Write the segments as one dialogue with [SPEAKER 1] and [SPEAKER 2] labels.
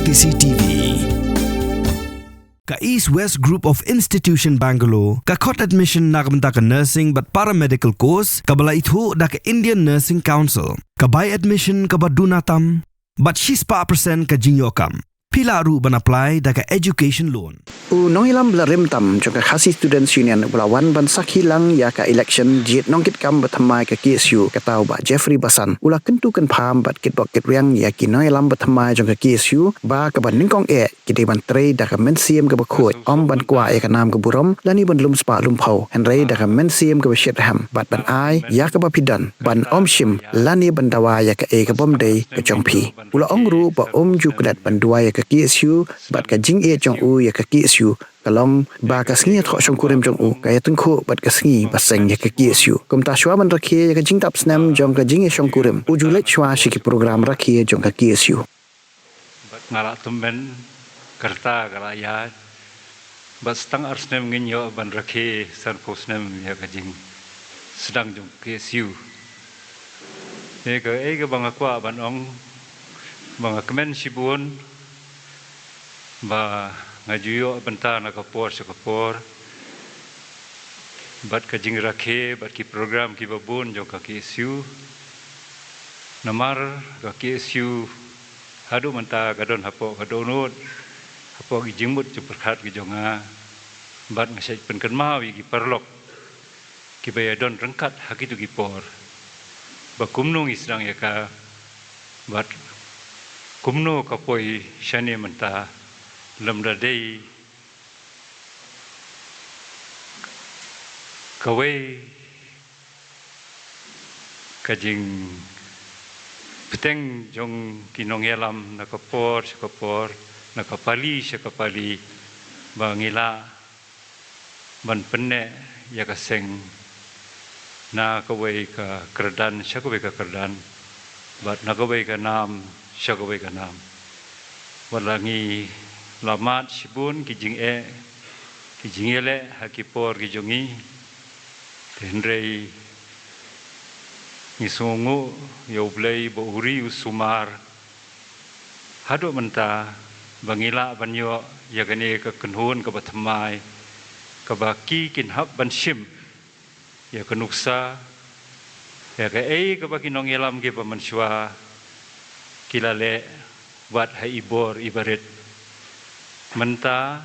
[SPEAKER 1] CCTV. Ka East West Group of Institution Bangalore, ka khot admission nagamta ka nursing but paramedical course, ka bala Ïathoh da ka Indian Nursing Council, ka buy admission ka badunatam, but she's pa percent ka Jingieid. Pila ru ban apply da ka education loan.
[SPEAKER 2] Nongïalam Barim tam jong ka khasi students union wan ban sak hilang ya ka election Jingieid Nongïalam bathamai ka KSU ka tau ba Jeffrey Basan ula kentu kan pham bat kit bok kit riang ya ki Nongïalam bathamai jong ka KSU ba ka ban ningkong ki de ban tre da ka mensiam ka ba khoi om ban kwa ya ka nam ka burom lani ban lum spa lum phau henry da ka mensiam ka ba shet ham bat ban ai ya ka ba pidan ban om shim lani ban dawa ya ka ka bom day ka jong phi ula ong ru ba ju kdat ban dua ya ka KSU bat ka Jingieid jong ya ka KSU kalong ba ka Sngi tho shong kurim jong ka ya Lyngkhuh bat ka Sngi baseng ya ka KSU kum ta shwa man rakhe ya ka jingtap Snem jong ka Jingieid shong kurim ujule shwa shi ki program rakhe jong ka KSU
[SPEAKER 3] bat ngala tumben karta kala ya bat stang ar Snem nginyo ban rakhe san po Snem ya ka jing sedang jong KSU ne ka ka bang akwa ban ong bang kemen sibun ba ngajuyo benta na kapor sa kapor bat ka jing rakhe bat ki program ki babun jo ka KSU namar ka KSU hadu menta gadon hapo gadonut hapo ki jingmut ju perkhat ki jonga bat ngasai penkan mawi ki perlok ki bayadon rengkat hakitu ki por ba kumnung isdang ya ka bat kumno kapoi shane menta lamda day kawai kajing peteng jong ki Nongïalam nakapor nakapali sakapali bangila ban penne ya kaseng na kawai ka kerdan sakawai ka kerdan bat nakawai ka nam sakawai ka nam walangi lamat sibun ki Jingieid hakipor ki jongi tenrei ngisongu yoblei bo uri usumar hado menta bangila banyo yagane ka kenhun ka bathamai ka baki kin hab ban shim ya kanuksa ya ka ka baki Nongïalam ke pamanswa kilale wat haibor ibaret menta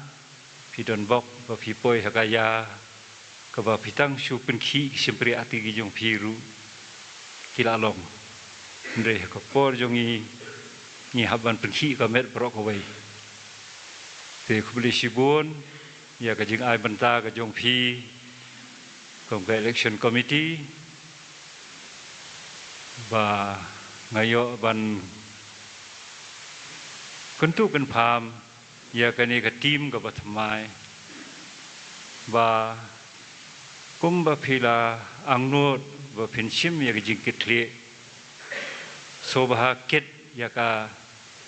[SPEAKER 3] pidon bok ba pipoi hakaya ka ba pitang shu penki simpri ati gi jong piru kilalong ndre ka por jongi ni haban penki ka met prok away te kubli sibun ya ka jing ai benta ka jong pi kom ka election committee ba ngayo ban kentu kan pham ya kani ka team ka bathamai ba kumba phila angnot ba phinchim ya jing kitle sobha ket ya ka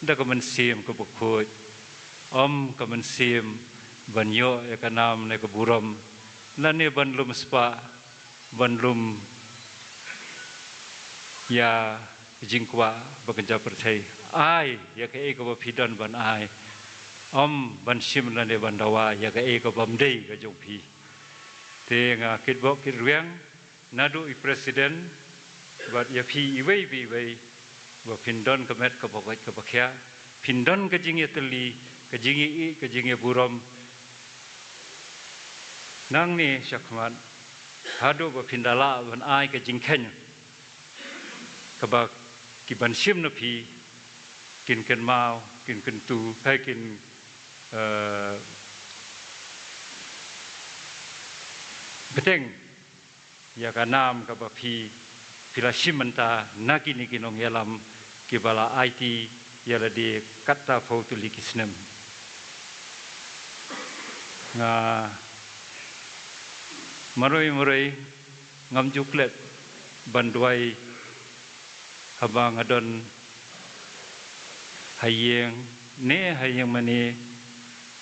[SPEAKER 3] da ka man sim ka bukhoi om ka man sim banyo ya ka nam ne ka buram lane banlum spa banlum ya jingkwa bakenja perthai ai ya ka ba phidan ban ai om ban sim lane ban dawa ya ka bam dei ka jong phi te nga kit bok kit riang nadu I president bat ya phi iwei bi wei ba phindon ka met ka bok ka bakhya phindon ka Jingieid tali ka Jingieid buram nang ni sakman hadu ba phindala ban ai ka jingkhen ka ba ki ban sim na phi kin ken mau kin ken tu hai kin beteng ya ka nam ka ba phi pila simanta nakini ki Nongïalam ki bala IT ya la de katta fautuli ki Snem nga maroi ngam juklet banduai habang adon hayeng mani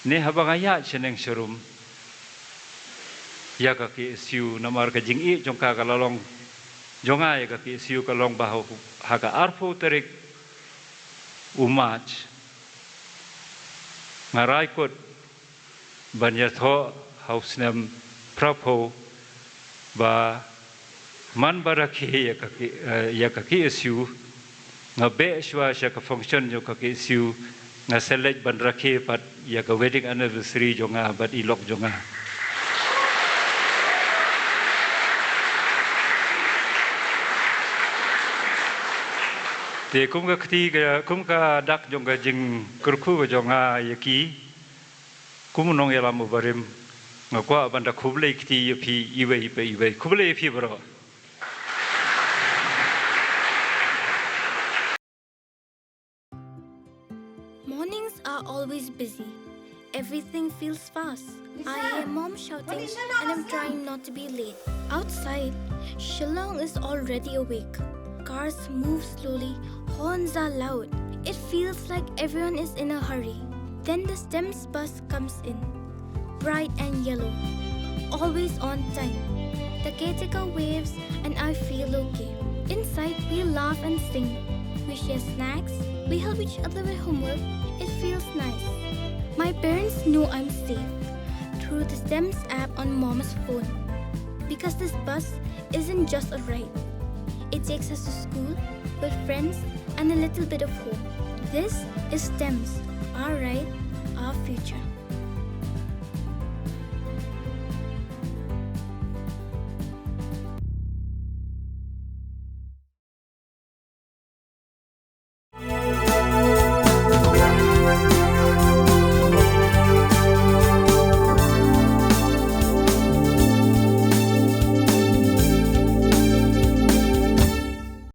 [SPEAKER 3] ne habang aya cheneng serum ya ka KSU namar ka Jingieid jong ka kalolong jongai ka KSU kalong bahu haka arfu terik umat ngarai kot ban Ïathoh hau Snem prapo ba man baraki ya kaki isu ngabe shwa sha ka function yo kaki isu nga select ban raki pat ya ka wedding anniversary jonga bat ilok jonga. Te kum ka kti kum ka dak jonga jing kurku jonga yaki kum Nongïalam Barim ngakwa banda kuble kti yapi iwe kuble yapi bro.
[SPEAKER 4] Mornings are always busy. Everything feels fast. I hear mom shouting and I'm trying not to be late. Outside, Shillong is already awake. Cars move slowly, horns are loud. It feels like everyone is in a hurry. Then the Stem's bus comes in, bright and yellow, always on time. The caretaker waves and I feel okay. Inside, we laugh and sing. We share snacks. We help each other with homework. It feels nice. My parents know I'm safe through the Stem's app on Mom's phone. Because this bus isn't just a ride. It takes us to school, with friends, and a little bit of hope. This is Stem's, our ride, our future.